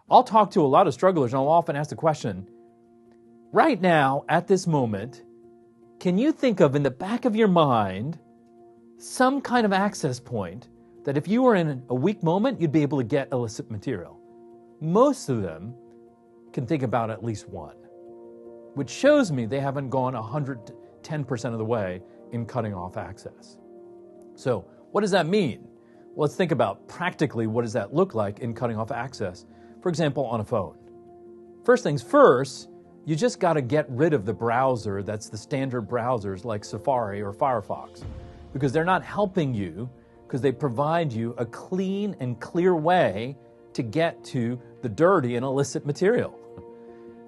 I'll talk to a lot of strugglers and I'll often ask the question, right now, at this moment, can you think of in the back of your mind some kind of access point that if you were in a weak moment, you'd be able to get illicit material? Most of them can think about at least one, which shows me they haven't gone 110% of the way in cutting off access. So what does that mean? Well, let's think about practically what does that look like in cutting off access, for example, on a phone. First things first, you just got to get rid of the browser that's the standard browsers like Safari or Firefox, because they're not helping you, because they provide you a clean and clear way to get to the dirty and illicit material.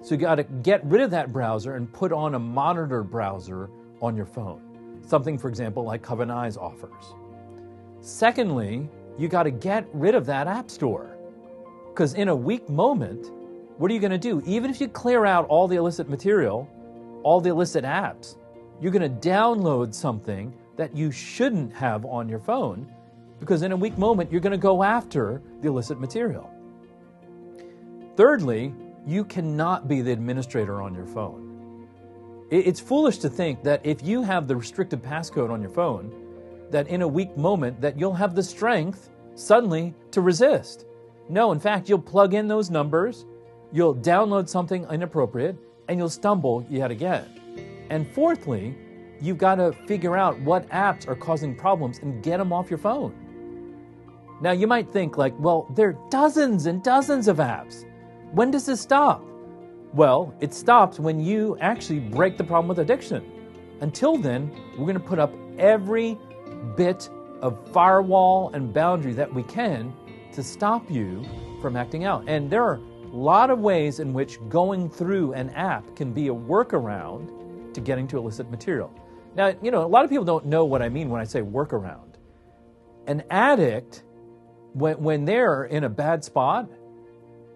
So you got to get rid of that browser and put on a monitored browser on your phone. Something, for example, like Coven Eyes offers. Secondly, you got to get rid of that app store, because in a weak moment, what are you going to do? Even if you clear out all the illicit material, all the illicit apps, you're going to download something that you shouldn't have on your phone, because in a weak moment, you're going to go after the illicit material. Thirdly, you cannot be the administrator on your phone. It's foolish to think that if you have the restricted passcode on your phone, that in a weak moment that you'll have the strength suddenly to resist. No, in fact, you'll plug in those numbers, you'll download something inappropriate, and you'll stumble yet again. And fourthly, you've got to figure out what apps are causing problems and get them off your phone. Now, you might think like, well, there are dozens and dozens of apps. When does this stop? Well, it stops when you actually break the problem with addiction. Until then, we're going to put up every bit of firewall and boundary that we can to stop you from acting out. And there are a lot of ways in which going through an app can be a workaround to getting to illicit material. Now, a lot of people don't know what I mean when I say workaround. An addict, when they're in a bad spot,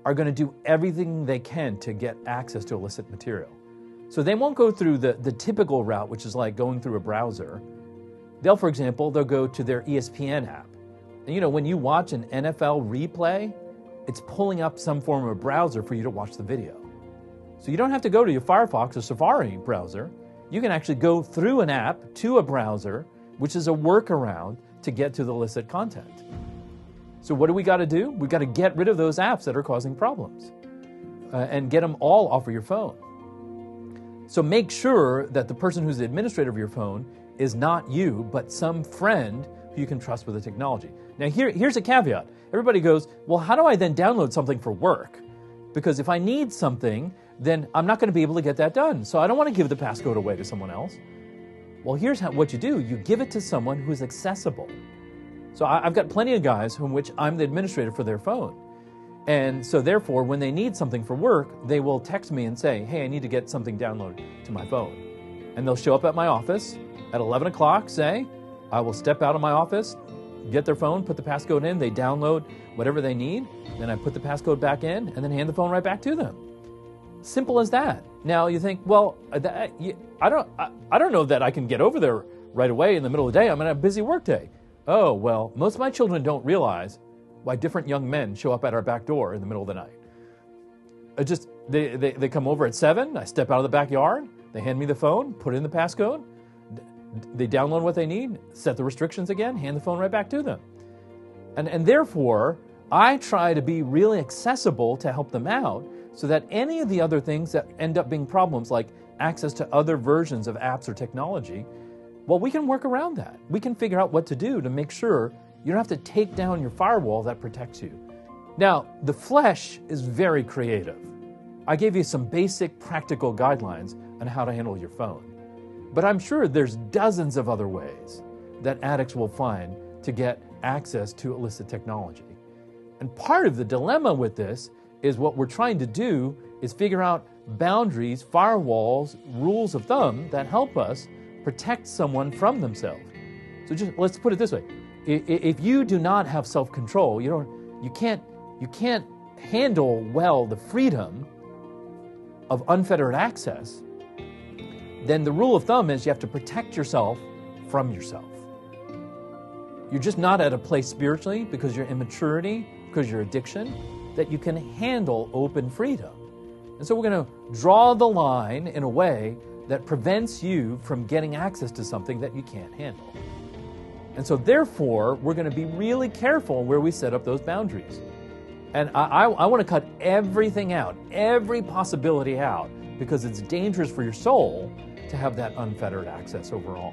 are going to do everything they can to get access to illicit material. So they won't go through the typical route, which is like going through a browser. They'll go to their ESPN app. And when you watch an NFL replay, it's pulling up some form of a browser for you to watch the video. So you don't have to go to your Firefox or Safari browser. You can actually go through an app to a browser, which is a workaround to get to the illicit content. So what do we got to do? We got to get rid of those apps that are causing problems and get them all off of your phone. So make sure that the person who's the administrator of your phone is not you, but some friend who you can trust with the technology. Now here's a caveat. Everybody goes, well, how do I then download something for work? Because if I need something, then I'm not going to be able to get that done. So I don't want to give the passcode away to someone else. Well, here's what you do. You give it to someone who's accessible. So I've got plenty of guys in which I'm the administrator for their phone. And so therefore, when they need something for work, they will text me and say, hey, I need to get something downloaded to my phone. And they'll show up at my office at 11 o'clock, say, I will step out of my office, get their phone, put the passcode in, they download whatever they need, then I put the passcode back in, and then hand the phone right back to them. Simple as that. Now you think, well, I don't know that I can get over there right away in the middle of the day. I'm in a busy work day. Oh, well, most of my children don't realize why different young men show up at our back door in the middle of the night. They come over at 7, I step out of the backyard, they hand me the phone, put in the passcode, they download what they need, set the restrictions again, hand the phone right back to them. And therefore, I try to be really accessible to help them out so that any of the other things that end up being problems, like access to other versions of apps or technology, well, we can work around that. We can figure out what to do to make sure you don't have to take down your firewall that protects you. Now, the flesh is very creative. I gave you some basic practical guidelines on how to handle your phone. But I'm sure there's dozens of other ways that addicts will find to get access to illicit technology. And part of the dilemma with this is what we're trying to do is figure out boundaries, firewalls, rules of thumb that help us protect someone from themselves. So just let's put it this way. If you do not have self-control, you can't handle well the freedom of unfettered access, then the rule of thumb is you have to protect yourself from yourself. You're just not at a place spiritually because of your immaturity, because of your addiction. that you can handle open freedom. And so we're going to draw the line in a way that prevents you from getting access to something that you can't handle. And so therefore, we're going to be really careful where we set up those boundaries. And I want to cut everything out, every possibility out, because it's dangerous for your soul to have that unfettered access overall.